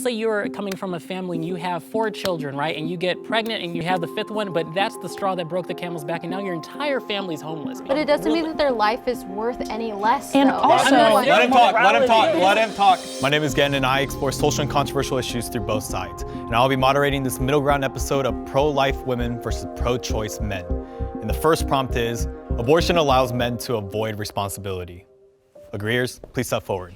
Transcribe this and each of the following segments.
say you're coming from a family and you have 4 children, right? And you get pregnant and you have the 5th one, but that's the straw that broke the camel's back, and now your entire family's homeless. But it doesn't mean that their life is worth any less, And though. also, Let him talk. My name is Gen, and I explore social and controversial issues through both sides. And I'll be moderating this middle ground episode of pro-life women versus pro-choice men. And the first prompt is, abortion allows men to avoid responsibility. Agreeers, please step forward.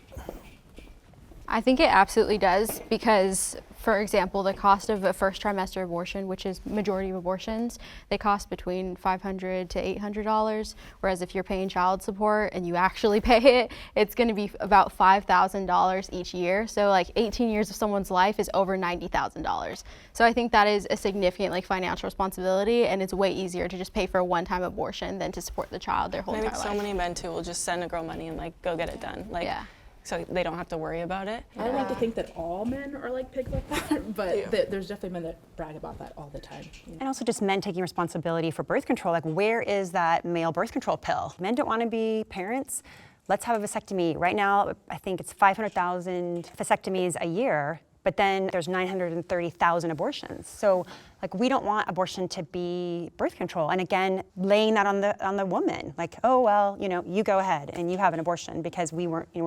I think it absolutely does because, for example, the cost of a first trimester abortion, which is majority of abortions, they cost between $500 to $800, whereas if you're paying child support and you actually pay it, it's going to be about $5,000 each year. So like 18 years of someone's life is over $90,000. So I think that is a significant like financial responsibility, and it's way easier to just pay for a one-time abortion than to support the child their whole entire life. I think so many men too will just send a girl money and like go get it done. Like, yeah. So they don't have to worry about it. I don't like to think that all men are like pigs like that, but there's definitely men that brag about that all the time. You know? And also just men taking responsibility for birth control. Like, where is that male birth control pill? Men don't want to be parents. Let's have a vasectomy. Right now, I think it's 500,000 vasectomies a year, but then there's 930,000 abortions. So, like, we don't want abortion to be birth control. And again, laying that on the woman, like, oh well, you know, you go ahead and you have an abortion because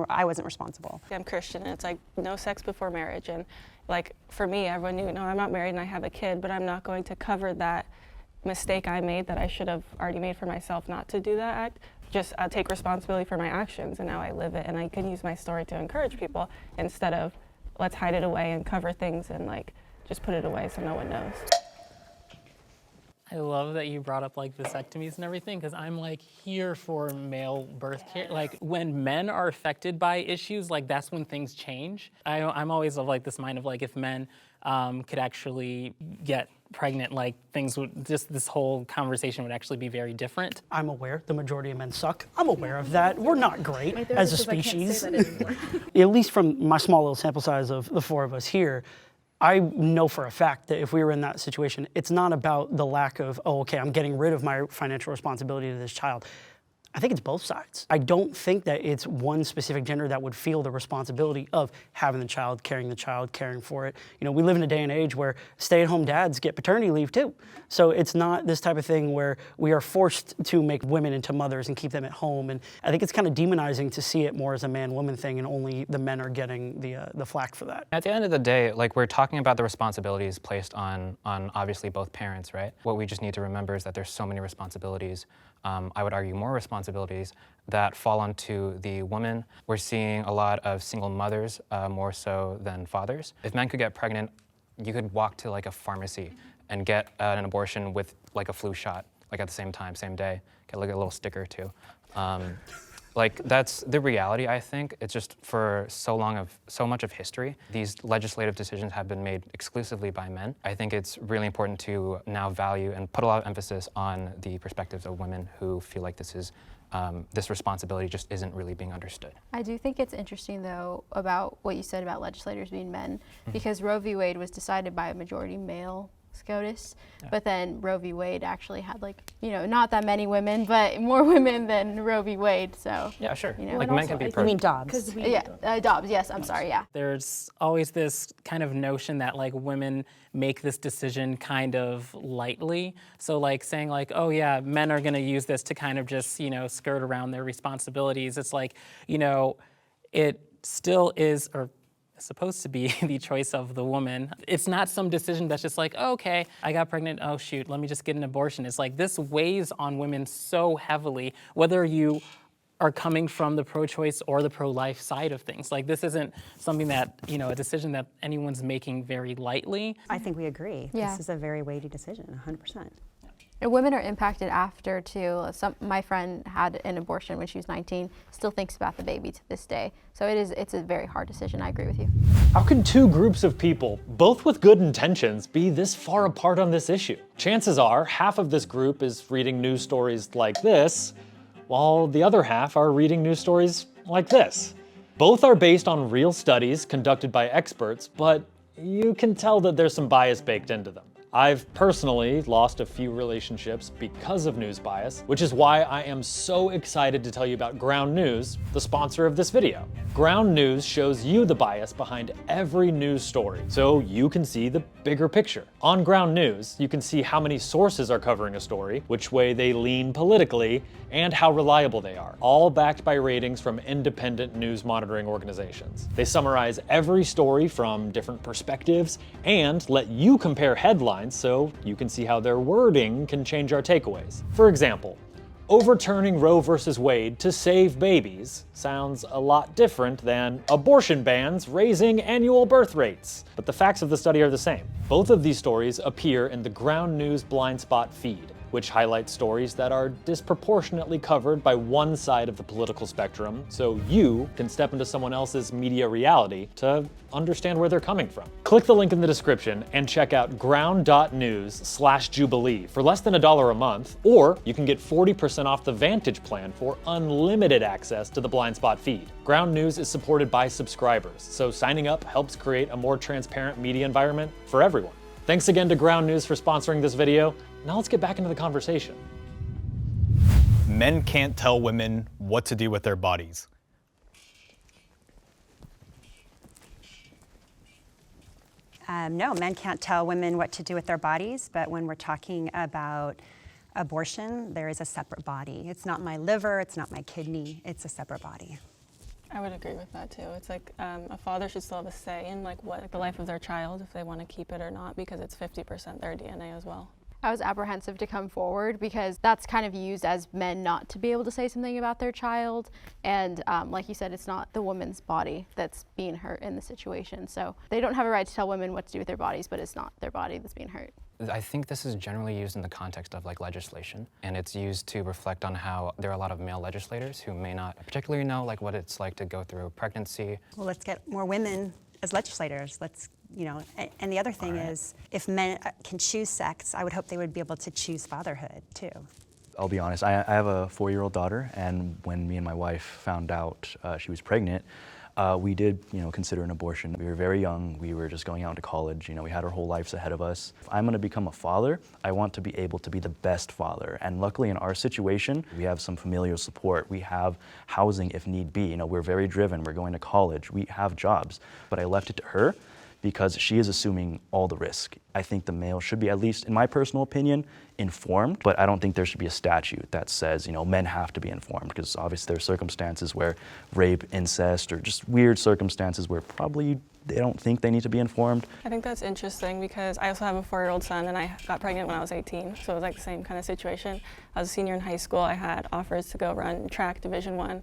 I wasn't responsible. I'm Kirsten, and it's like no sex before marriage. And like for me, everyone knew, no, I'm not married and I have a kid, but I'm not going to cover that mistake I made that I should have already made for myself not to do that act. Just take responsibility for my actions, and now I live it, and I can use my story to encourage people instead of let's hide it away and cover things and like just put it away so no one knows. I love that you brought up like vasectomies and everything, because I'm like here for male birth care. Like when men are affected by issues, like that's when things change. I'm always of like this mind of like if men could actually get pregnant, like things would, just this whole conversation would actually be very different. I'm aware the majority of men suck. I'm aware of that. We're not great as a species. At least from my small little sample size of the 4 of us here, I know for a fact that if we were in that situation, it's not about the lack of, oh, okay, I'm getting rid of my financial responsibility to this child. I think it's both sides. I don't think that it's one specific gender that would feel the responsibility of having the child, caring for it. You know, we live in a day and age where stay-at-home dads get paternity leave too. So it's not this type of thing where we are forced to make women into mothers and keep them at home. And I think it's kind of demonizing to see it more as a man-woman thing, and only the men are getting the flack for that. At the end of the day, like we're talking about the responsibilities placed on obviously both parents, right? What we just need to remember is that there's so many responsibilities. I would argue more responsibilities that fall onto the woman. We're seeing a lot of single mothers more so than fathers. If men could get pregnant, you could walk to like a pharmacy and get an abortion with like a flu shot, like at the same time, same day, get like a little sticker too. Like that's the reality, I think. It's just for so much of history, these legislative decisions have been made exclusively by men. I think it's really important to now value and put a lot of emphasis on the perspectives of women who feel like this responsibility just isn't really being understood. I do think it's interesting though about what you said about legislators being men, because Roe v. Wade was decided by a majority male SCOTUS, but then Roe v. Wade actually had like, you know, not that many women, but more women than Roe v. Wade, so. Yeah, sure. You know, like men can be You mean Dobbs? Yeah, Dobbs, yes, I'm sorry, yeah. There's always this kind of notion that like women make this decision kind of lightly. So like saying like, oh yeah, men are gonna use this to kind of just, you know, skirt around their responsibilities. It's like, you know, it still is, or supposed to be the choice of the woman. It's not some decision that's just like, oh, okay, I got pregnant, oh shoot, let me just get an abortion. It's like this weighs on women so heavily, whether you are coming from the pro-choice or the pro-life side of things. Like this isn't something that, you know, a decision that anyone's making very lightly. I think we agree. Yeah. This is a very weighty decision, 100%. And women are impacted after too. My friend had an abortion when she was 19, still thinks about the baby to this day. So it's a very hard decision, I agree with you. How can 2 groups of people, both with good intentions, be this far apart on this issue? Chances are half of this group is reading news stories like this, while the other half are reading news stories like this. Both are based on real studies conducted by experts, but you can tell that there's some bias baked into them. I've personally lost a few relationships because of news bias, which is why I am so excited to tell you about Ground News, the sponsor of this video. Ground News shows you the bias behind every news story, so you can see the bigger picture. On Ground News, you can see how many sources are covering a story, which way they lean politically, and how reliable they are, all backed by ratings from independent news monitoring organizations. They summarize every story from different perspectives and let you compare headlines so you can see how their wording can change our takeaways. For example, overturning Roe versus Wade to save babies sounds a lot different than abortion bans raising annual birth rates. But the facts of the study are the same. Both of these stories appear in the Ground News blind spot feed, which highlights stories that are disproportionately covered by one side of the political spectrum, so you can step into someone else's media reality to understand where they're coming from. Click the link in the description and check out ground.news/Jubilee for less than $1 a month, or you can get 40% off the Vantage plan for unlimited access to the blind spot feed. Ground News is supported by subscribers, so signing up helps create a more transparent media environment for everyone. Thanks again to Ground News for sponsoring this video. Now let's get back into the conversation. Men can't tell women what to do with their bodies. No, men can't tell women what to do with their bodies, but when we're talking about abortion, there is a separate body. It's not my liver, it's not my kidney, it's a separate body. I would agree with that too. It's like a father should still have a say in like what the life of their child, if they want to keep it or not, because it's 50% their DNA as well. I was apprehensive to come forward because that's kind of used as men not to be able to say something about their child. And like you said, it's not the woman's body that's being hurt in the situation. So they don't have a right to tell women what to do with their bodies, but it's not their body that's being hurt. I think this is generally used in the context of like legislation, and it's used to reflect on how there are a lot of male legislators who may not particularly know like what it's like to go through pregnancy. Well, let's get more women as legislators. And the other thing is, if men can choose sex, I would hope they would be able to choose fatherhood too. I'll be honest, I have a 4-year-old daughter, and when me and my wife found out she was pregnant, we did, consider an abortion. We were very young. We were just going out to college. We had our whole lives ahead of us. If I'm going to become a father, I want to be able to be the best father. And luckily in our situation, we have some familial support. We have housing if need be. We're very driven. We're going to college. We have jobs. But I left it to her because she is assuming all the risk. I think the male should be, at least in my personal opinion, informed, but I don't think there should be a statute that says, men have to be informed, because obviously there are circumstances where rape, incest, or just weird circumstances where probably they don't think they need to be informed. I think that's interesting because I also have a 4-year-old son, and I got pregnant when I was 18, so it was like the same kind of situation. I was a senior in high school. I had offers to go run track Division I.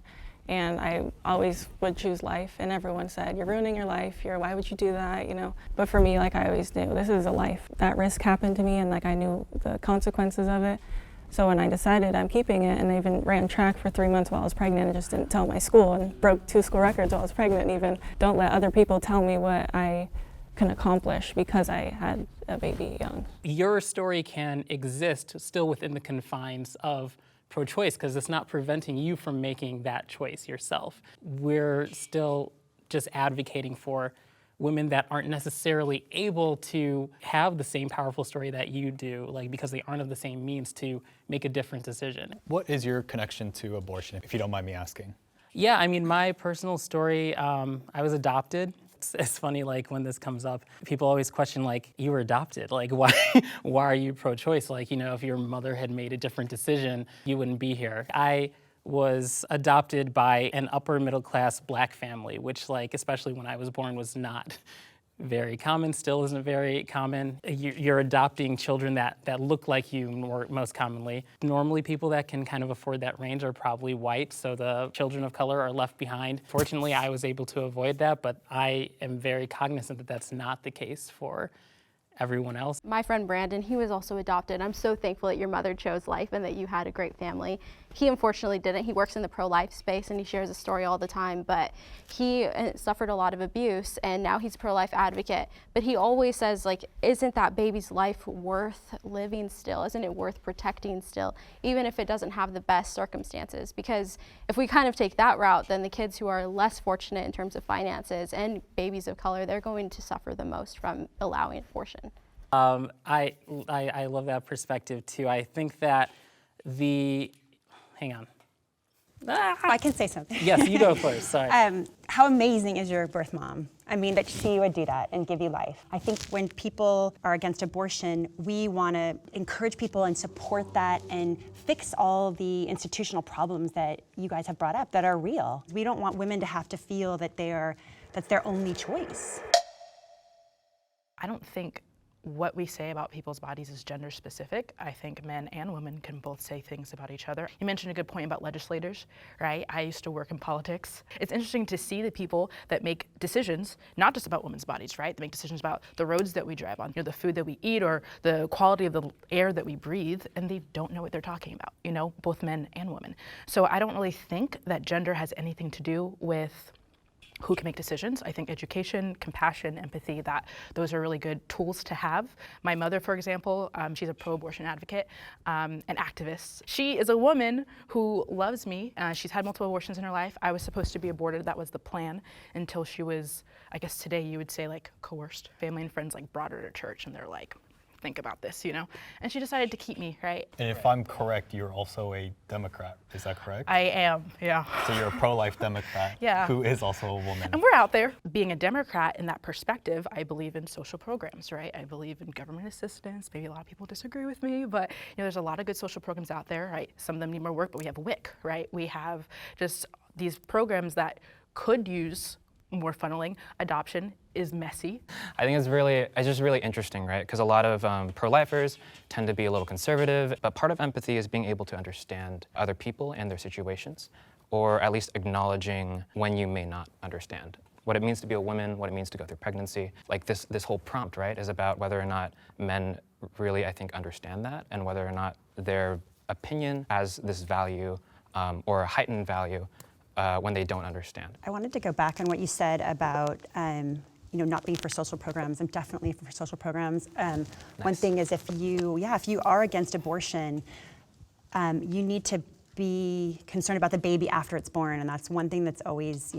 And I always would choose life, and everyone said, you're ruining your life, why would you do that, But for me, like I always knew, this is a life. That risk happened to me, and like I knew the consequences of it. So when I decided I'm keeping it, and I even ran track for 3 months while I was pregnant and just didn't tell my school, and broke 2 school records while I was pregnant, and even don't let other people tell me what I can accomplish because I had a baby young. Your story can exist still within the confines of pro-choice because it's not preventing you from making that choice yourself. We're still just advocating for women that aren't necessarily able to have the same powerful story that you do, because they aren't of the same means to make a different decision. What is your connection to abortion, if you don't mind me asking? Yeah, my personal story, I was adopted. It's funny, when this comes up, people always question, you were adopted. Why are you pro-choice? If your mother had made a different decision, you wouldn't be here. I was adopted by an upper middle class Black family, which, especially when I was born, was not very common, still isn't very common. You're adopting children that look like you most commonly. Normally people that can kind of afford that range are probably white, so the children of color are left behind. Fortunately, I was able to avoid that, but I am very cognizant that that's not the case for everyone else. My friend Brandon, he was also adopted. I'm so thankful that your mother chose life and that you had a great family. He unfortunately didn't. He works in the pro-life space and he shares a story all the time, but he suffered a lot of abuse and now he's a pro-life advocate. But he always says, isn't that baby's life worth living still? Isn't it worth protecting still, even if it doesn't have the best circumstances? Because if we kind of take that route, then the kids who are less fortunate in terms of finances and babies of color, they're going to suffer the most from allowing abortion. I love that perspective too. I think that hang on. I can say something. Yes, you go first, sorry. How amazing is your birth mom? I mean, that she would do that and give you life. I think when people are against abortion, we want to encourage people and support that and fix all the institutional problems that you guys have brought up that are real. We don't want women to have to feel that that's their only choice. I don't think what we say about people's bodies is gender specific. I think men and women can both say things about each other. You mentioned a good point about legislators, right? I used to work in politics. It's interesting to see the people that make decisions, not just about women's bodies, right? They make decisions about the roads that we drive on, the food that we eat, or the quality of the air that we breathe, and they don't know what they're talking about, both men and women. So I don't really think that gender has anything to do with who can make decisions. I think education, compassion, empathy, those are really good tools to have. My mother, for example, she's a pro-abortion advocate, an activist. She is a woman who loves me. She's had multiple abortions in her life. I was supposed to be aborted. That was the plan until she was, I guess today you would say, like, coerced. Family and friends brought her to church and they're like, think about this, And she decided to keep me, right? And if I'm correct, you're also a Democrat, is that correct? I am, yeah. So you're a pro-life Democrat Yeah. who is also a woman. And we're out there. Being a Democrat in that perspective, I believe in social programs, right? I believe in government assistance. Maybe a lot of people disagree with me, but there's a lot of good social programs out there, right? Some of them need more work, but we have WIC, right? We have just these programs that could use more funneling. Adoption is messy. I think it's just really interesting, right? Because a lot of pro-lifers tend to be a little conservative, but part of empathy is being able to understand other people and their situations, or at least acknowledging when you may not understand. What it means to be a woman, what it means to go through pregnancy. Like this whole prompt, right, is about whether or not men really, I think, understand that, and whether or not their opinion has this value or a heightened value when they don't understand. I wanted to go back on what you said about not being for social programs. I'm definitely for social programs. Nice. One thing is if you are against abortion, you need to be concerned about the baby after it's born, and that's one thing that's always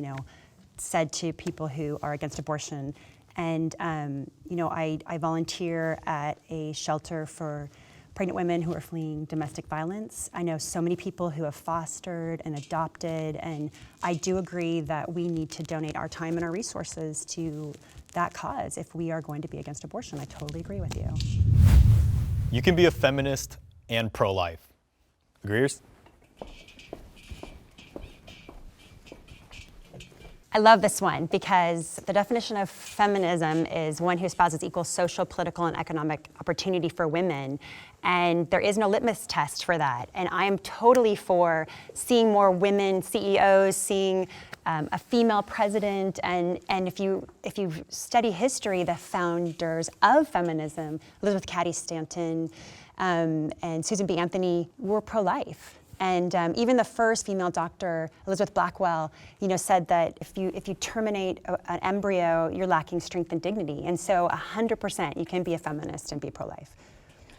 said to people who are against abortion. And I volunteer at a shelter for pregnant women who are fleeing domestic violence. I know so many people who have fostered and adopted, and I do agree that we need to donate our time and our resources to that cause if we are going to be against abortion. I totally agree with you. You can be a feminist and pro-life. Agreeers? I love this one because the definition of feminism is one who espouses equal social, political, and economic opportunity for women. And there is no litmus test for that. And I am totally for seeing more women CEOs, seeing a female president. And if you study history, the founders of feminism, Elizabeth Cady Stanton and Susan B. Anthony, were pro-life. And even the first female doctor, Elizabeth Blackwell, said that if you terminate an embryo, you're lacking strength and dignity. And so 100% you can be a feminist and be pro-life.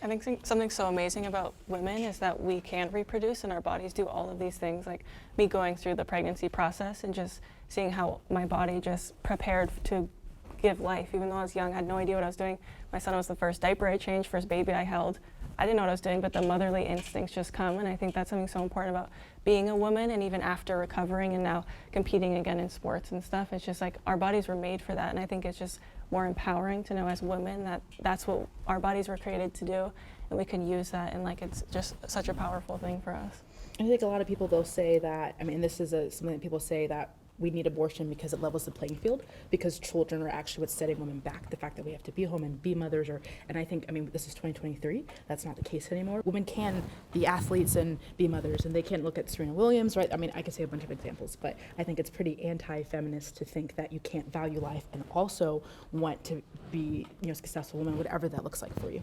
I think something so amazing about women is that we can reproduce and our bodies do all of these things. Like me going through the pregnancy process and just seeing how my body just prepared to give life. Even though I was young, I had no idea what I was doing. My son was the first diaper I changed, first baby I held. I didn't know what I was doing, but the motherly instincts just come, and I think that's something so important about being a woman, and even after recovering and now competing again in sports and stuff, it's just like our bodies were made for that, and I think it's just more empowering to know as women that that's what our bodies were created to do, and we can use that, and it's just such a powerful thing for us. I think a lot of people, they'll say that, this is something that people say that we need abortion because it levels the playing field, because children are actually what's setting women back, the fact that we have to be home and be mothers, and I think, this is 2023, that's not the case anymore. Women can be athletes and be mothers, and they can look at Serena Williams, right? I could say a bunch of examples, but I think it's pretty anti-feminist to think that you can't value life and also want to be, a successful woman, whatever that looks like for you.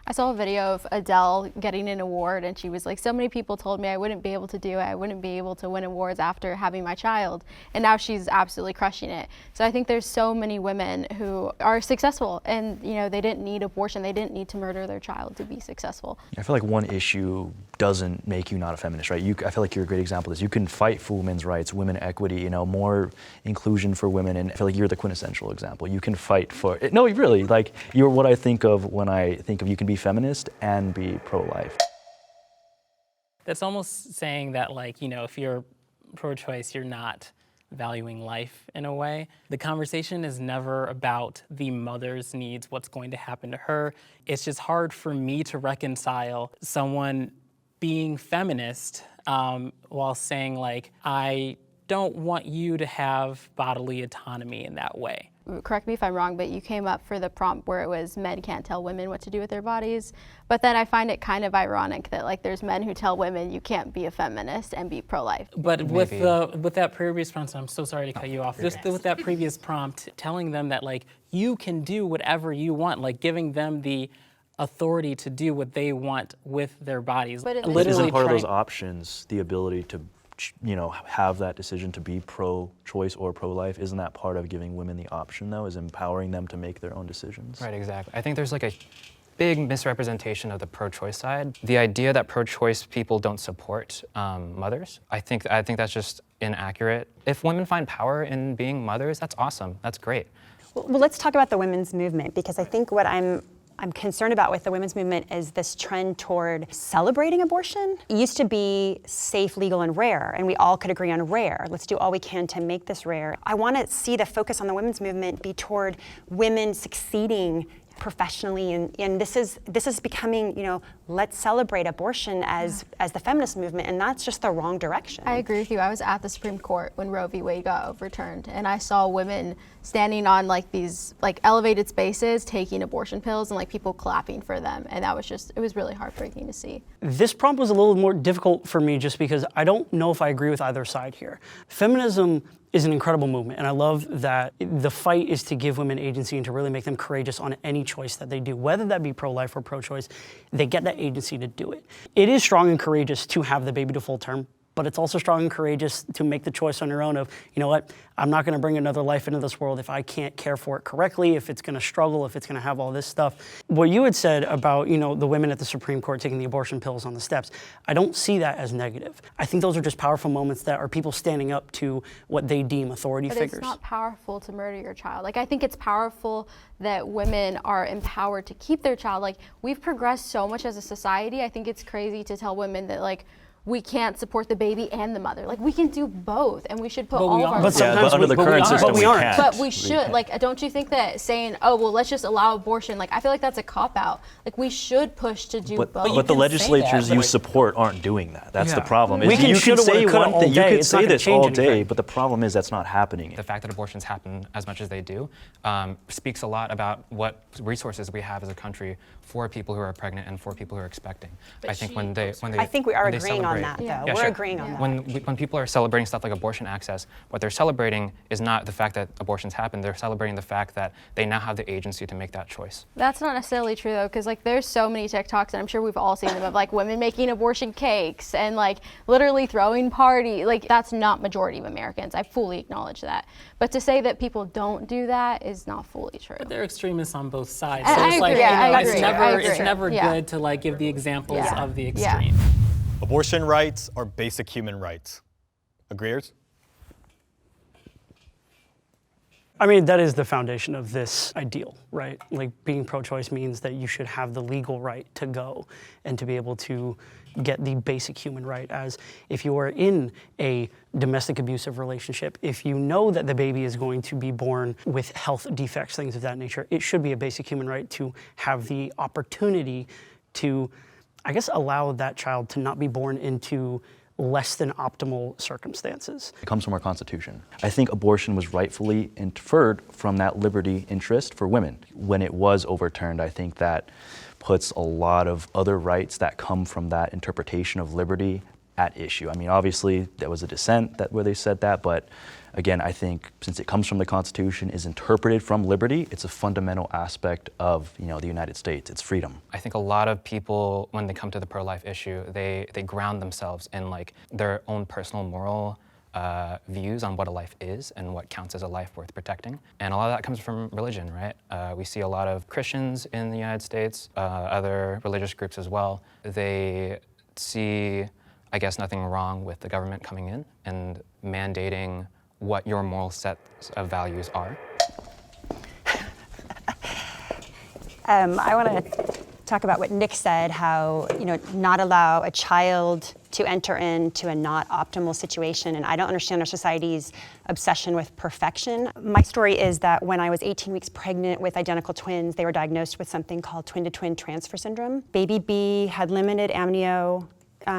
I saw a video of Adele getting an award, and she was like, so many people told me I wouldn't be able to do it, I wouldn't be able to win awards after having my child, and now she's absolutely crushing it. So I think there's so many women who are successful, and you know, they didn't need abortion, they didn't need to murder their child to be successful. I feel like one issue doesn't make you not a feminist, right? I feel like you're a great example of this. You can fight for women's rights, women equity, you know, more inclusion for women, and I feel like you're the quintessential example. You can fight for it. No, really, like, you're what I think of when I think of you can be feminist and be pro-life. That's almost saying that, like, you know, if you're pro-choice, you're not valuing life in a way. The conversation is never about the mother's needs, what's going to happen to her. It's just hard for me to reconcile someone being feminist while saying, like, I don't want you to have bodily autonomy in that way. Correct me if I'm wrong, but you came up for the prompt where it was men can't tell women what to do with their bodies. But then I find it kind of ironic that, like, there's men who tell women you can't be a feminist and be pro-life. But with that previous prompt, I'm so sorry to cut you off. With that previous prompt, telling them that, like, you can do whatever you want, like giving them the authority to do what they want with their bodies. But Isn't part of those options the ability to, you know, have that decision to be pro-choice or pro-life? Isn't that part of giving women the option, though, is empowering them to make their own decisions? Right, exactly. I think there's like a big misrepresentation of the pro-choice side. The idea that pro-choice people don't support mothers, I think that's just inaccurate. If women find power in being mothers, that's awesome, that's great. Well, let's talk about the women's movement, because I think what I'm concerned about with the women's movement is this trend toward celebrating abortion. It used to be safe, legal, and rare, and we all could agree on rare. Let's do all we can to make this rare. I want to see the focus on the women's movement be toward women succeeding professionally, and this is becoming, you know, let's celebrate abortion as the feminist movement, and that's just the wrong direction. I agree with you. I was at the Supreme Court when Roe v. Wade got overturned, and I saw women standing on like these like elevated spaces taking abortion pills and like people clapping for them, and that was just, it was really heartbreaking to see. This prompt was a little more difficult for me just because I don't know if I agree with either side here. Feminism is an incredible movement, and I love that the fight is to give women agency and to really make them courageous on any choice that they do, whether that be pro-life or pro-choice. They get that agency to do it. It is strong and courageous to have the baby to full term, but it's also strong and courageous to make the choice on your own of, you know what, I'm not gonna bring another life into this world if I can't care for it correctly, if it's gonna struggle, if it's gonna have all this stuff. What you had said about, you know, the women at the Supreme Court taking the abortion pills on the steps, I don't see that as negative. I think those are just powerful moments that are people standing up to what they deem authority figures. But it's not powerful to murder your child. Like, I think it's powerful that women are empowered to keep their child. Like, we've progressed so much as a society. I think it's crazy to tell women that, like, we can't support the baby and the mother. Like, we can do both, and we should put all of our... But under the current system, we can't. But we should. Like, don't you think that saying, oh, well, let's just allow abortion, like, I feel like that's a cop-out. Like, we should push to do both. But the legislatures you support aren't doing that. That's the problem. We can you can say one thing, you can say this all day, anything. but the problem is that's not happening. The fact that abortions happen as much as they do speaks a lot about what resources we have as a country for people who are pregnant and for people who are expecting. But I think when they I think we are when they agreeing on that, though. Yeah, We're sure. agreeing on that. When people are celebrating stuff like abortion access, what they're celebrating is not the fact that abortions happen, they're celebrating the fact that they now have the agency to make that choice. That's not necessarily true, though, because like there's so many TikToks, and I'm sure we've all seen them, of like women making abortion cakes and like literally throwing party. Like, that's not majority of Americans. I fully acknowledge that. But to say that people don't do that is not fully true. But they're extremists on both sides. I So it's agree, like, yeah, you know, I agree. it's never Yeah. good to like give the examples Yeah. of the Yeah. extreme. Abortion rights are basic human rights. Agreeers? I mean, that is the foundation of this ideal, right? Like, being pro-choice means that you should have the legal right to go and to be able to get the basic human right, as if you are in a domestic abusive relationship, if you know that the baby is going to be born with health defects, things of that nature, it should be a basic human right to have the opportunity to, I guess, allow that child to not be born into less than optimal circumstances. It comes from our Constitution. I think abortion was rightfully inferred from that liberty interest for women. When it was overturned, I think that puts a lot of other rights that come from that interpretation of liberty at issue. I mean, obviously there was a dissent where they said that, but again, I think since it comes from the Constitution, is interpreted from liberty, it's a fundamental aspect of the United States. It's freedom. I think a lot of people, when they come to the pro-life issue, they ground themselves in like their own personal moral views on what a life is and what counts as a life worth protecting. And a lot of that comes from religion, right? We see a lot of Christians in the United States, other religious groups as well. They see, I guess, nothing wrong with the government coming in and mandating what your moral sets of values are. I want to talk about what Nick said, how not allow a child to enter into a not optimal situation. And I don't understand our society's obsession with perfection. My story is that when I was 18 weeks pregnant with identical twins, they were diagnosed with something called twin-to-twin transfer syndrome. Baby B had limited amnio.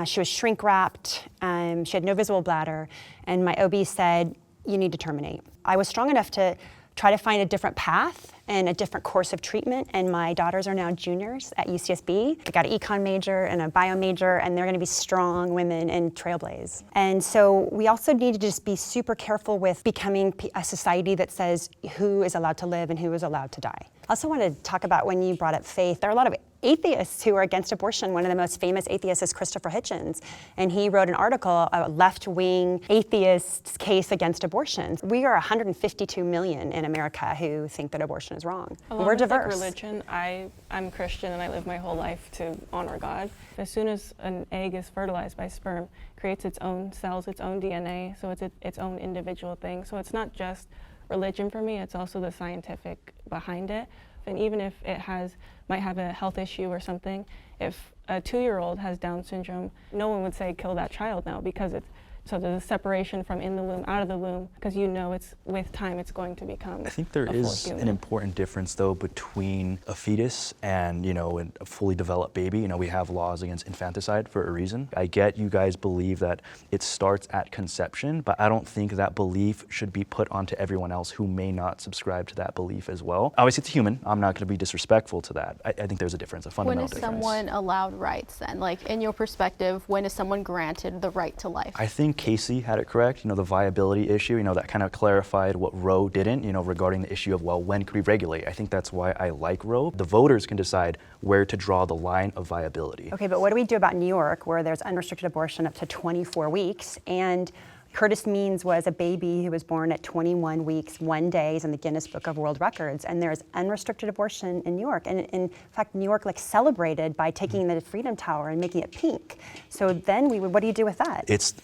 She was shrink wrapped. She had no visible bladder. And my OB said, you need to terminate. I was strong enough to try to find a different path and a different course of treatment, and my daughters are now juniors at UCSB. They got an econ major and a bio major, and they're gonna be strong women and trailblaze. And so we also need to just be super careful with becoming a society that says who is allowed to live and who is allowed to die. I also want to talk about, when you brought up faith, there are a lot of atheists who are against abortion. One of the most famous atheists is Christopher Hitchens, and he wrote an article, a left-wing atheist's case against abortion. We are 152 million in America who think that abortion is wrong. Along We're with, diverse. Religion, I'm Christian and I live my whole life to honor God. As soon as an egg is fertilized by sperm, it creates its own cells, its own DNA, so it's its own individual thing. So it's not just religion for me, it's also the scientific behind it. And even if it might have a health issue or something, if a 2-year-old has Down syndrome, no one would say kill that child now, because so there's a separation from in the womb, out of the womb, because it's with time it's going to become I think there is an important difference though between a fetus and a fully developed baby. We have laws against infanticide for a reason. I get you guys believe that it starts at conception, but I don't think that belief should be put onto everyone else who may not subscribe to that belief as well. Obviously it's human. I'm not going to be disrespectful to that. I think there's a difference, a fundamental difference. When is someone allowed rights then? Like, in your perspective, when is someone granted the right to life? I think Casey had it correct, the viability issue, that kind of clarified what Roe didn't, regarding the issue of, well, when could we regulate? I think that's why I like Roe. The voters can decide where to draw the line of viability. Okay, but what do we do about New York, where there's unrestricted abortion up to 24 weeks, and Curtis Means was a baby who was born at 21 weeks, 1 day. He's in the Guinness Book of World Records, and there's unrestricted abortion in New York. And in fact, New York celebrated by taking the Freedom Tower and making it pink. So then what do you do with that? It's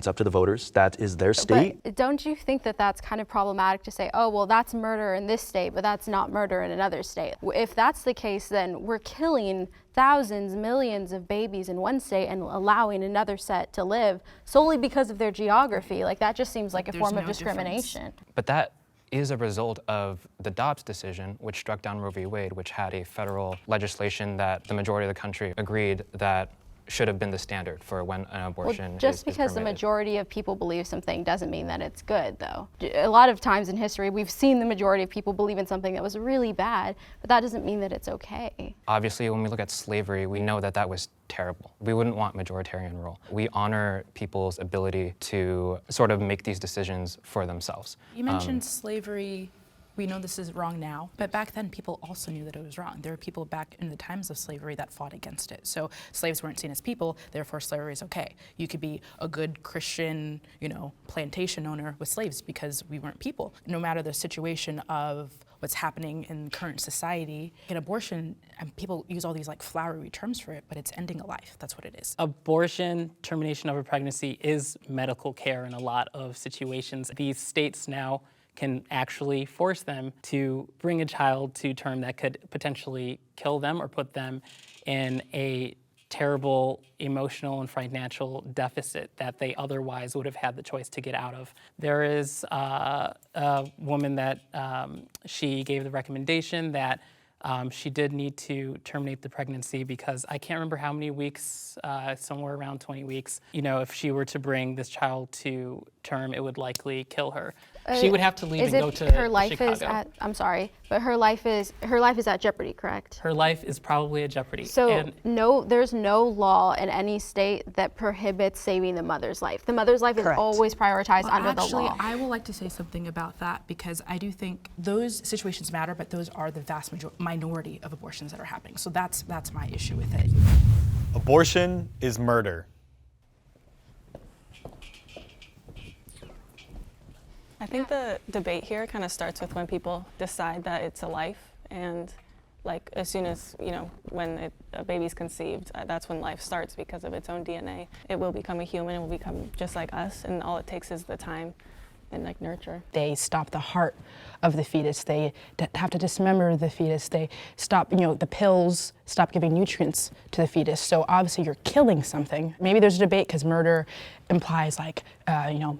up to the voters. That is their state. But don't you think that that's kind of problematic to say, oh, well, that's murder in this state, but that's not murder in another state? If that's the case, then we're killing thousands, millions of babies in one state and allowing another set to live solely because of their geography. Like, that just seems like a form of discrimination. But that is a result of the Dobbs decision, which struck down Roe v. Wade, which had a federal legislation that the majority of the country agreed that should have been the standard for when an abortion is just because the majority of people believe something doesn't mean that it's good, though. A lot of times in history, we've seen the majority of people believe in something that was really bad, but that doesn't mean that it's okay. Obviously, when we look at slavery, we know that that was terrible. We wouldn't want majoritarian rule. We honor people's ability to sort of make these decisions for themselves. You mentioned slavery. We know this is wrong now, but back then people also knew that it was wrong. There were people back in the times of slavery that fought against it. So slaves weren't seen as people, therefore slavery is okay. You could be a good Christian, plantation owner with slaves because we weren't people. No matter the situation of what's happening in current society, in abortion, and people use all these flowery terms for it, but it's ending a life. That's what it is. Abortion, termination of a pregnancy is medical care in a lot of situations. These states now can actually force them to bring a child to term that could potentially kill them or put them in a terrible emotional and financial deficit that they otherwise would have had the choice to get out of. There is a woman that she gave the recommendation that she did need to terminate the pregnancy because I can't remember how many weeks, somewhere around 20 weeks. If she were to bring this child to term, it would likely kill her. She would have to leave Is and it go to her life Chicago. is at? I'm sorry, but her life is at jeopardy, correct? Her life is probably at jeopardy. So And there's no law in any state that prohibits saving the mother's life. The mother's life Correct. is always prioritized Well, under actually, the law. I would like to say something about that because I do think those situations matter, but those are the vast minority of abortions that are happening. So that's my issue with it. Abortion is murder. I think the debate here kind of starts with when people decide that it's a life, and like as soon as, when a baby's conceived, that's when life starts because of its own DNA. It will become a human, it will become just like us, and all it takes is the time and like nurture. They stop the heart of the fetus. They have to dismember the fetus. They stop, the pills stop giving nutrients to the fetus. So obviously you're killing something. Maybe there's a debate because murder implies like,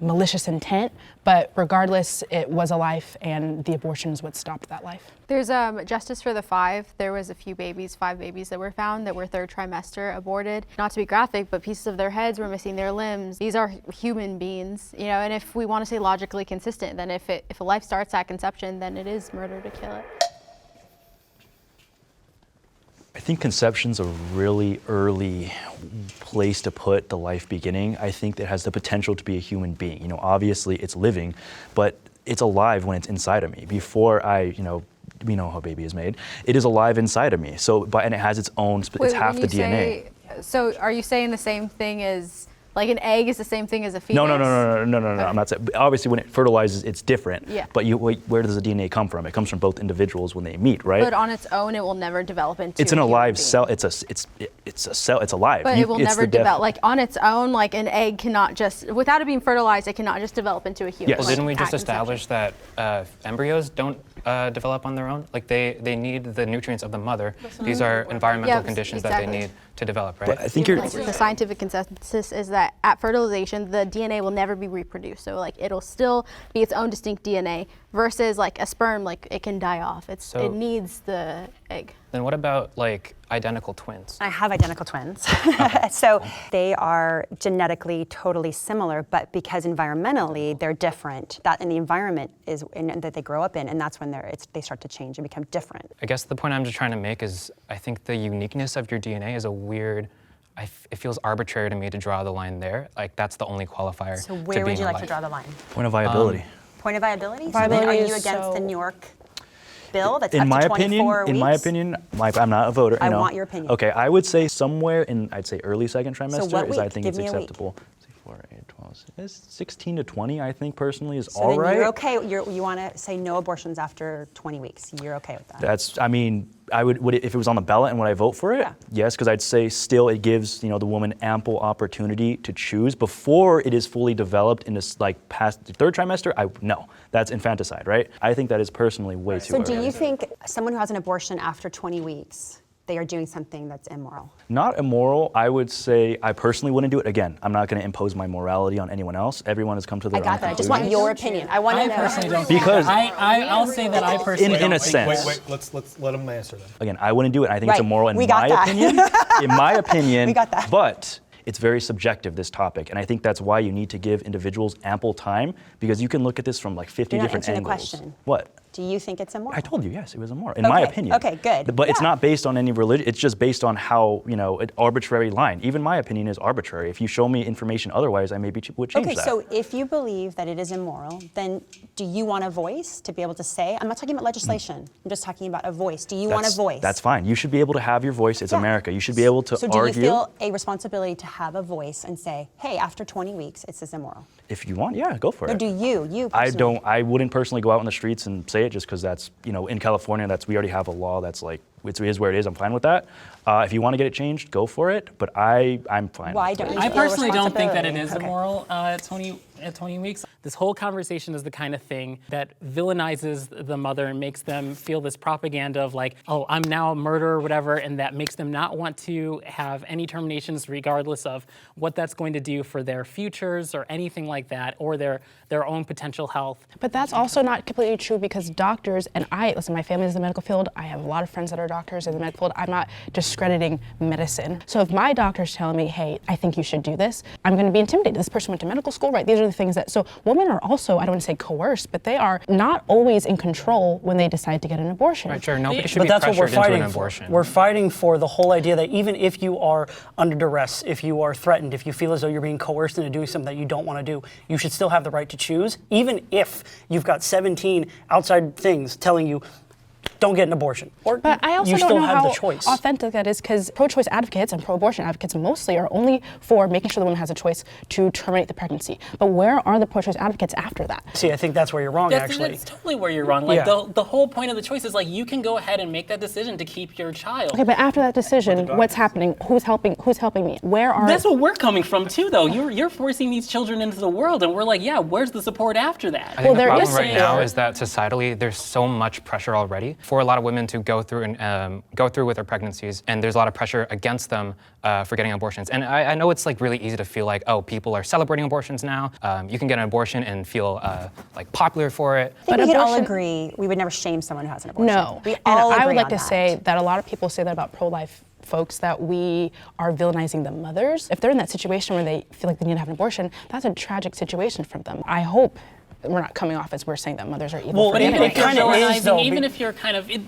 malicious intent, but regardless, it was a life and the abortion is what stopped that life. There's Justice for the Five. There was a few babies, 5 babies that were found that were 3rd trimester aborted. Not to be graphic, but pieces of their heads were missing, their limbs. These are human beings, and if we want to say logically consistent, then if a life starts at conception, then it is murder to kill it. I think conception's a really early place to put the life beginning. I think it has the potential to be a human being. Obviously it's living, but it's alive when it's inside of me. Before we know how a baby is made. It is alive inside of me. So, and it has its own, it's half the DNA. So are you saying the same thing as, like an egg is the same thing as a fetus? No. I'm not saying. Obviously, when it fertilizes, it's different. Yeah. But where does the DNA come from? It comes from both individuals when they meet, right? But on its own, it will never develop into. It's an a human alive being. cell. It's a cell. It's alive. But it will never develop. Like on its own, like an egg cannot just, without it being fertilized, it cannot just develop into a human. Yes. Well, like, didn't we just at establish that embryos don't develop on their own? Like they need the nutrients of the mother. These are environmental conditions that they need to develop, right? But I think you're. Like, the scientific consensus is that at fertilization, the DNA will never be reproduced. So like it'll still be its own distinct DNA versus like a sperm, like it can die off. It needs the egg. Then what about like identical twins? I have identical twins. So they are genetically totally similar, but because environmentally they're different, that in the environment is that they grow up in, and that's when they start to change and become different. I guess the point I'm just trying to make is I think the uniqueness of your DNA is a weird, it feels arbitrary to me to draw the line there. Like that's the only qualifier. So where would you like to draw the line? Point of viability. Point of viability? Viability so then are is you against the so- New York bill that's In up my to 24 weeks? opinion, I'm not a voter. I you know. want your opinion. Okay, I would say somewhere in, I'd say early second trimester what is I week? think Give it's me a week. acceptable. 4, 8, 12, 16 to 20, I think personally is So all then right. you're okay, you want to say no abortions after 20 weeks. You're okay with that? That's, I mean, would it, if it was on the ballot and would I vote for it? Yeah. Yes, because I'd say still it gives, the woman ample opportunity to choose before it is fully developed in this past the 3rd trimester. No, that's infanticide, right? I think that is personally way too So early. do you think someone who has an abortion after 20 weeks, they are doing something that's immoral? Not immoral. I would say I personally wouldn't do it. Again, I'm not going to impose my morality on anyone else. Everyone has come to their I got own that. I just conclusion. want your opinion. I want to I know. personally don't. Because- I'll say that I personally In a don't think sense. Wait, let's let him answer that. Again, I wouldn't do it. I think it's Right. immoral in We got my that. opinion. In my opinion. We got that. But it's very subjective, this topic. And I think that's why you need to give individuals ample time, because you can look at this from 50 You're not different answering the angles. question. What? Do you think it's immoral? I told you, yes, it was immoral, in my Okay, opinion. okay, good. But it's Yeah. not based on any religion. It's just based on how, an arbitrary line. Even my opinion is arbitrary. If you show me information otherwise, I maybe would change Okay, that. so if you believe that it is immoral, then do you want a voice to be able to say? I'm not talking about legislation. I'm just talking about a voice. Do you want a voice? That's fine. You should be able to have your voice. It's Yeah. America. You should be able to So do argue. you feel a responsibility to have a voice and say, hey, after 20 weeks, it's this immoral? If you want, yeah, go for Or it. do you I personally? don't. I wouldn't personally go out in the streets and say it just because that's, in California, we already have a law that's it is where it is. I'm fine with that. If you want to get it changed, go for it. But I'm fine. Why with don't it. you I feel a personally don't think that it is responsibility? immoral at 20 weeks. This whole conversation is the kind of thing that villainizes the mother and makes them feel this propaganda of oh, I'm now a murderer or whatever, and that makes them not want to have any terminations regardless of what that's going to do for their futures or anything like that, or their own potential health. But that's also not completely true because doctors, and listen, my family is in the medical field. I have a lot of friends that are doctors. doctors in the medical field. I'm not discrediting medicine. So if my doctor's telling me, hey, I think you should do this, I'm going to be intimidated. This person went to medical school, right? These are the things that, so women are also, I don't want to say coerced, but they are not always in control when they decide to get an abortion. Right, sure, nobody should But be that's what we're pressured into an fighting for. abortion. We're fighting for the whole idea that even if you are under duress, if you are threatened, if you feel as though you're being coerced into doing something that you don't want to do, you should still have the right to choose, even if you've got 17 outside things telling you, don't get an abortion. Or but I also you don't still know have how the choice. authentic that is, because pro-choice advocates and pro-abortion advocates mostly are only for making sure the woman has a choice to terminate the pregnancy. But where are the pro-choice advocates after that? See, I think that's where you're wrong, actually. That's totally where you're wrong. Like the whole point of the choice is like you can go ahead and make that decision to keep your child. Okay, but after that decision, what's happening? Who's helping me? Where are... That's what we're coming from too, though. You're forcing these children into the world, and we're like, yeah, where's the support after that? I think the problem right now is that societally there's so much pressure already for a lot of women to go through with their pregnancies, and there's a lot of pressure against them for getting abortions. And I know it's like really easy to feel like, oh, people are celebrating abortions now. You can get an abortion and feel like popular for it. I think we could all agree we would never shame someone who has an abortion. No, we and all I agree would like on to that. say that a lot of people say that about pro-life folks, that we are villainizing the mothers. If they're in that situation where they feel like they need to have an abortion, that's a tragic situation for them. I hope we're not coming off as we're saying that mothers are evil. Well, for Even if you're villainizing, even if you're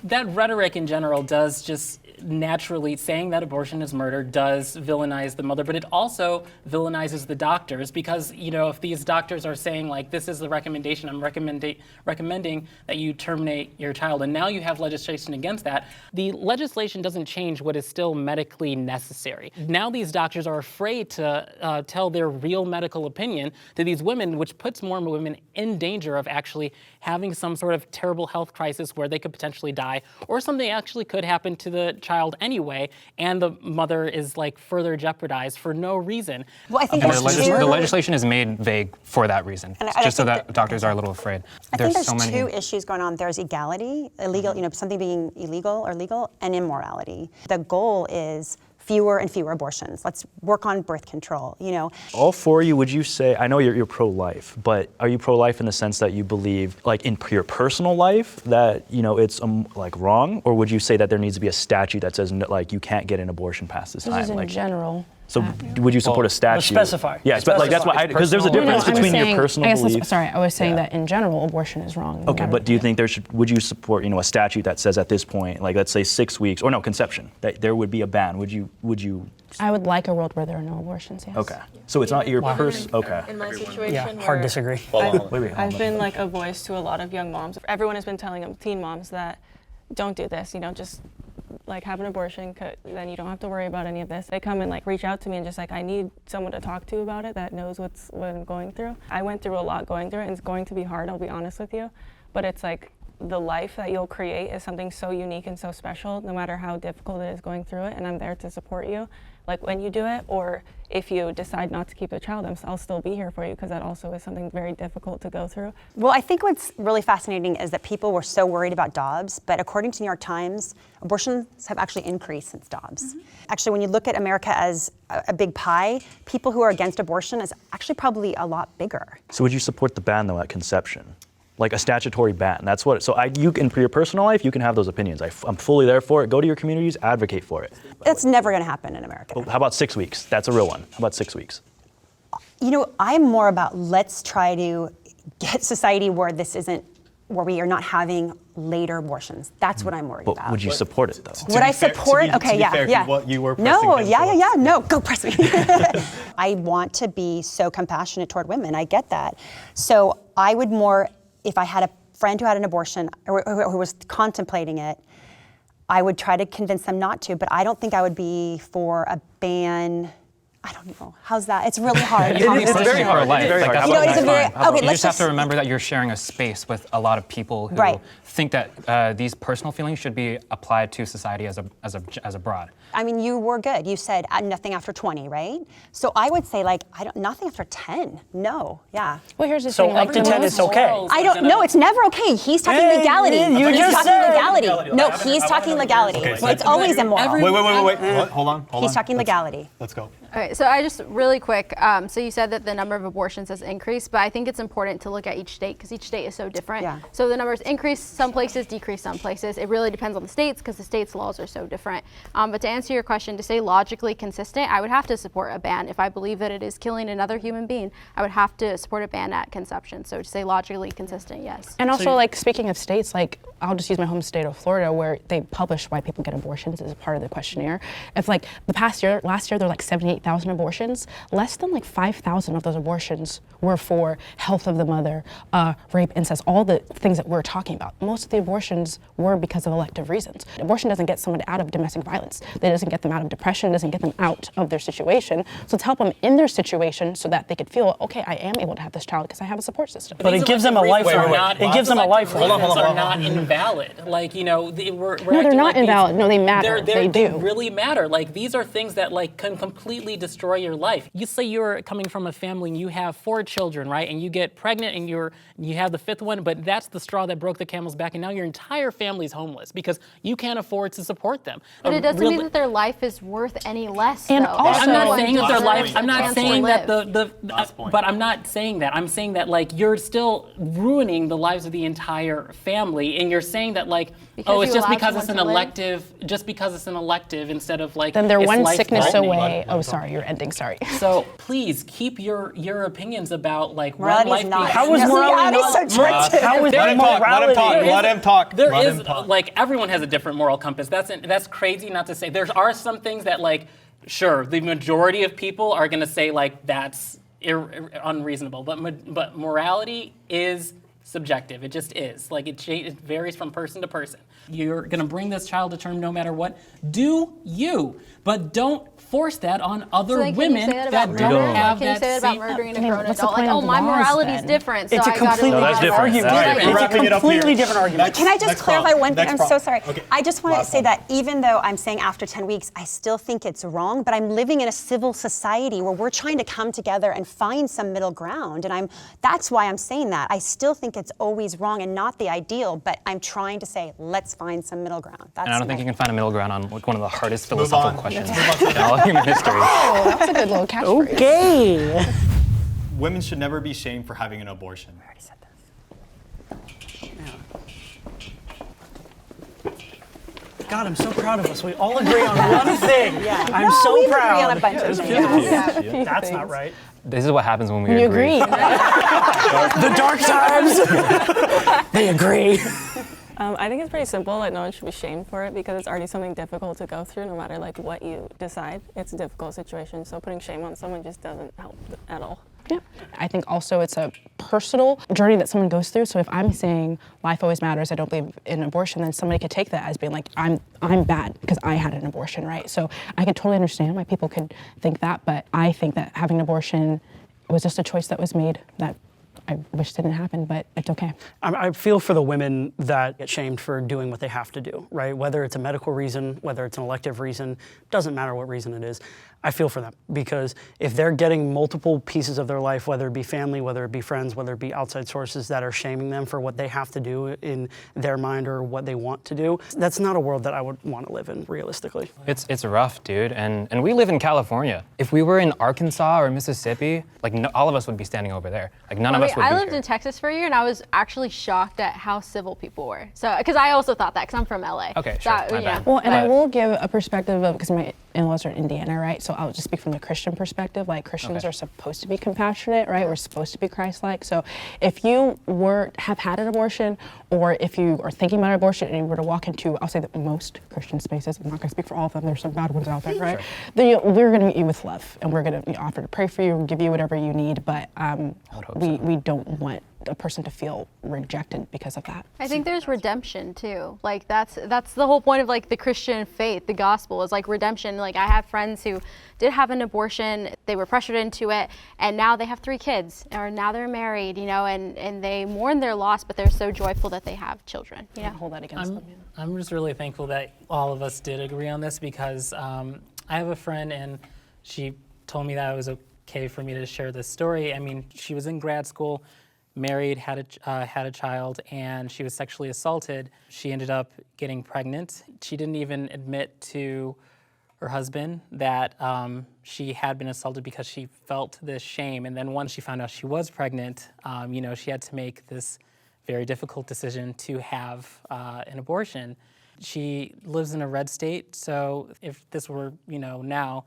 that rhetoric in general does just naturally, saying that abortion is murder does villainize the mother, but it also villainizes the doctors, because, you know, if these doctors are saying like, this is the recommendation, I'm recommending that you terminate your child, and now you have legislation against that, the legislation doesn't change what is still medically necessary. Now these doctors are afraid to tell their real medical opinion to these women, which puts more women in danger of actually having some sort of terrible health crisis where they could potentially die, or something actually could happen to the child anyway, and the mother is like further jeopardized for no reason. Well, I think And the legislation is made vague for that reason, just so that doctors are a little afraid. I think there's two issues going on. There's equality, illegal, you know, something being illegal or legal, and immorality. The goal is fewer and fewer abortions. Let's work on birth control, you know. All four of you, would you say, I know you're pro-life, but are you pro-life in the sense that you believe, like in your personal life, that, you know, it's like wrong? Or would you say that there needs to be a statute that says, like, you can't get an abortion past this time? This is in like, general. So would you support a statute? Specify. Yeah, but like that's why, because there's a difference between your personal beliefs. Sorry, I was saying that in general, abortion is wrong. Okay, but do you think would you support, you know, a statute that says at this point, like let's say 6 weeks, or no, conception, that there would be a ban? Would you? I would like a world where there are no abortions, yes. Okay, so it's not your okay. In my situation, Yeah, hard disagree. I've been like a voice to a lot of young moms. Everyone has been telling them, teen moms, that don't do this, you know, just like have an abortion, then you don't have to worry about any of this. They come and like reach out to me and just like, I need someone to talk to about it that knows what I'm going through. I went through a lot going through it, and it's going to be hard, I'll be honest with you, but it's like the life that you'll create is something so unique and so special, no matter how difficult it is going through it, and I'm there to support you. Like when you do it, or if you decide not to keep a child, I'll still be here for you, because that also is something very difficult to go through. Well, I think what's really fascinating is that people were so worried about Dobbs, but according to New York Times, abortions have actually increased since Dobbs. Actually, when you look at America as a big pie, people who are against abortion is actually probably a lot bigger. So would you support the ban though at conception? Like a statutory ban, that's what, so you can, for your personal life, you can have those opinions. I'm fully there for it. Go to your communities, advocate for it. That's never gonna happen in America. How about 6 weeks? That's a real one. How about 6 weeks? You know, I'm more about let's try to get society where this isn't, where we are not having later abortions. That's what I'm worried about. Would you support it though? Would I support? Okay, yeah. What you were No, yeah. No, go press me. I want to be so compassionate toward women. I get that. So I would more, if I had a friend who had an abortion or who was contemplating it, I would try to convince them not to, but I don't think I would be for a ban. I don't know. How's that? It's really hard. It's very hard. You know, it's a very, okay, You just have to remember that you're sharing a space with a lot of people who think that these personal feelings should be applied to society as a broad. I mean, you were good. You said nothing after 20, right? So I would say like, nothing after 10. No, yeah. Well, here's the So thing. up to 10 is okay. I don't know. It's never okay. He's talking legality. He's talking legality. No, he's talking legality. It's always immoral. Wait. Hold on. He's talking legality. Let's go. Okay, so I just really quick, so you said that the number of abortions has increased, but I think it's important to look at each state because each state is so different. Yeah. So the numbers increase some places, decrease some places. It really depends on the states because the states' laws are so different. But to answer your question, to stay logically consistent, I would have to support a ban. If I believe that it is killing another human being, I would have to support a ban at conception. So to stay logically consistent, yes. And also, like, speaking of states, like, I'll just use my home state of Florida, where they publish why people get abortions as a part of the questionnaire. If, like, last year, there were like 78,000 abortions. Less than like 5,000 of those abortions were for health of the mother, rape, incest, all the things that we're talking about. Most of the abortions were because of elective reasons. Abortion doesn't get someone out of domestic violence. It doesn't get them out of depression. It doesn't get them out of their situation. So it's help them in their situation so that they could feel, okay, I am able to have this child because I have a support system. But it gives them a lifeline. It gives them a lifeline. Hold on. Are not invalid. Like, you know, we're No, they're acting not like invalid. No, they matter. They do. Really matter. Like, these are things that like can completely destroy your life. You say you're coming from a family and you have 4 children, right? And you get pregnant and you have the 5th one, but that's the straw that broke the camel's back, and now your entire family's homeless because you can't afford to support them. But it doesn't mean that their life is worth any less. And though. also- I'm not saying that their life. deserves I'm a not chance saying to that live. but I'm not saying that. I'm saying that like you're still ruining the lives of the entire family, and you're saying that like, Because it's you just allow because it's an someone to live? elective. Just because it's an elective instead of like. Then they're it's one sickness life-threatening. away. Oh, sorry, you're ending. Sorry. So please keep your opinions about like Morality what is life not. How is No, morality morality is so not? directive. How is Let him talk. Let him talk. morality? Let him talk. There Let is him talk. like everyone has a different moral compass. That's crazy not to say. There are some things that like, sure, the majority of people are gonna say like that's unreasonable, but morality is subjective. It just is. Like it varies from person to person. You're gonna bring this child to term no matter what. Do you? But don't force that on other So then can you women say that that about don't murder? have Can you that say that about same. murdering a I mean, grown what's the adult? Like, point oh, of my laws, morality is then? different, so It's a I gotta completely do that's different different. argument. That's It's different. a Wrapping it up completely here. different argument. Can I just Next clarify prompt. one thing? Next I'm so prompt. sorry. Okay. I just want to Last say one. that even though I'm saying after 10 weeks, I still think it's wrong, but I'm living in a civil society where we're trying to come together and find some middle ground. And that's why I'm saying that. I still think it's always wrong and not the ideal, but I'm trying to say, let's find some middle ground. That's And I don't think you can find a middle ground on like one of the hardest philosophical on. questions Let's move on to the in all of human history. Oh, that was a good little catchphrase. Okay. Women should never be shamed for having an abortion. I already said this. God, I'm so proud of us. We all agree on one thing. I'm No, so we agree proud. on a bunch of things. That's not right. This is what happens when we You agree. agree. The dark times. They agree. I think it's pretty simple. Like, no one should be shamed for it because it's already something difficult to go through. No matter like what you decide, it's a difficult situation. So putting shame on someone just doesn't help at all. Yeah. I think also it's a personal journey that someone goes through. So if I'm saying life always matters, I don't believe in abortion, then somebody could take that as being like, I'm bad because I had an abortion, right? So I can totally understand why people could think that, but I think that having an abortion was just a choice that was made that I wish didn't happen, but it's okay. I feel for the women that get shamed for doing what they have to do, right? Whether it's a medical reason, whether it's an elective reason, doesn't matter what reason it is. I feel for them because if they're getting multiple pieces of their life, whether it be family, whether it be friends, whether it be outside sources that are shaming them for what they have to do in their mind or what they want to do, that's not a world that I would want to live in realistically. It's rough, dude, and we live in California. If we were in Arkansas or Mississippi, like all of us would be standing over there. Like none of us would I be lived here. in Texas for a year, and I was actually shocked at how civil people were. So, because I also thought that, because I'm from LA. Okay, So, sure, my bad. Well, and I But- will give a perspective of, because my in-laws are in Indiana, right? So I'll just speak from the Christian perspective. Like Christians Okay. are supposed to be compassionate, right? We're supposed to be Christ-like. So if you have had an abortion, or if you are thinking about abortion and you were to walk into, I'll say that most Christian spaces, I'm not going to speak for all of them, there's some bad ones out there, right? Then we're going to meet you with love, and we're going to offer to pray for you and give you whatever you need, but we don't want a person to feel rejected because of that. I think there's redemption too. Like that's the whole point of like the Christian faith, the gospel is like redemption. Like I have friends who did have an abortion, they were pressured into it, and now they have 3 kids, or now they're married, you know, and they mourn their loss, but they're so joyful that they have children. You know, Hold that against them. I'm just really thankful that all of us did agree on this because I have a friend and she told me that it was okay for me to share this story. I mean, she was in grad school, married, had a child, and she was sexually assaulted. She ended up getting pregnant. She didn't even admit to her husband that she had been assaulted because she felt this shame. And then once she found out she was pregnant, she had to make this very difficult decision to have an abortion. She lives in a red state, so if this were, now,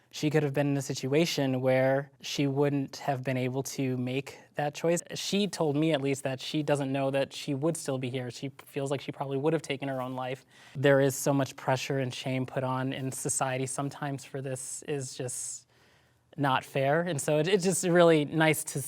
she could have been in a situation where she wouldn't have been able to make that choice. She told me, at least, that she doesn't know that she would still be here. She feels like she probably would have taken her own life. There is so much pressure and shame put on in society sometimes for this is just not fair. And so it's just really nice to,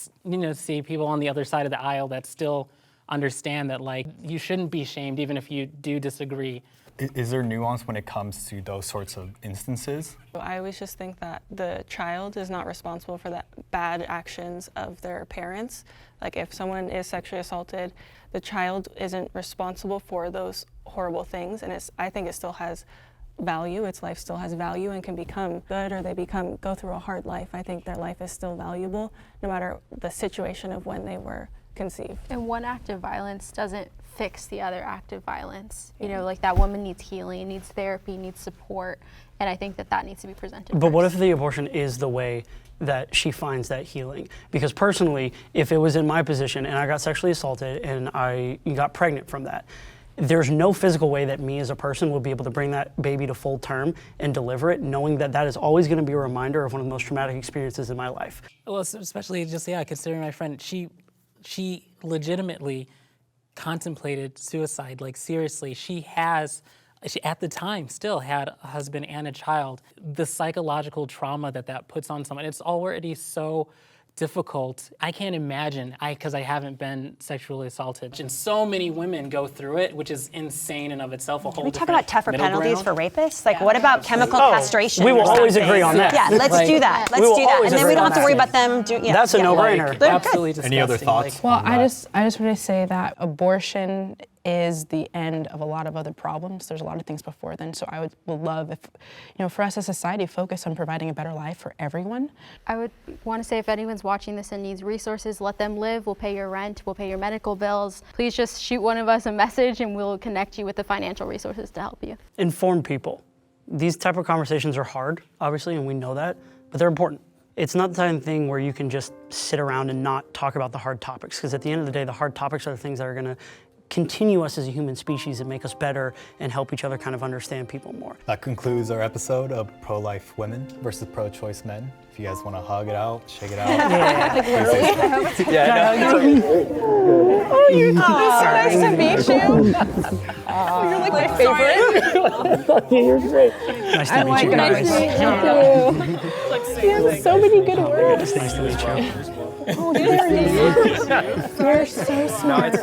see people on the other side of the aisle that still understand that, like, you shouldn't be shamed even if you do disagree. Is there nuance when it comes to those sorts of instances? I always just think that the child is not responsible for the bad actions of their parents. Like, if someone is sexually assaulted, the child isn't responsible for those horrible things, and I think it still has value. Its life still has value and can become good, or they go through a hard life. I think their life is still valuable no matter the situation of when they were conceived. And one act of violence doesn't fix the other act of violence. Like, that woman needs healing, needs therapy, needs support, and I think that needs to be presented But first. what if the abortion is the way that she finds that healing? Because personally, if it was in my position and I got sexually assaulted and I got pregnant from that, there's no physical way that me as a person will be able to bring that baby to full term and deliver it, knowing that that is always going to be a reminder of one of the most traumatic experiences in my life. Well, especially considering my friend, she legitimately contemplated suicide. Like, seriously, she at the time still had a husband and a child. The psychological trauma that puts on someone, it's already so difficult. I can't imagine, because I haven't been sexually assaulted. And so many women go through it, which is insane in of itself. Can we talk about tougher penalties for rapists? Like, what about chemical castration? We will or always something? agree on that. Yeah, let's do that. Let's do that. And then we don't have to worry about them doing. Yeah, That's a no-brainer. Absolutely disgusting. Any other thoughts? Well, I just want to say that abortion is the end of a lot of other problems. There's a lot of things before then, so I would love if, for us as a society, focus on providing a better life for everyone. I would want to say, if anyone's watching this and needs resources, let them live. We'll pay your rent, we'll pay your medical bills. Please just shoot one of us a message and we'll connect you with the financial resources to help you. Inform people. These type of conversations are hard, obviously, and we know that, but they're important. It's not the kind of thing where you can just sit around and not talk about the hard topics, because at the end of the day, the hard topics are the things that are going to continue us as a human species and make us better and help each other kind of understand people more. That concludes our episode of pro-life women versus pro-choice men. If you guys want to hug it out, shake it out. Oh, you're so nice to meet you. You're like my favorite. You're great. Nice to meet you guys. You have so many good words. It's nice to meet you. Oh, you're so smart.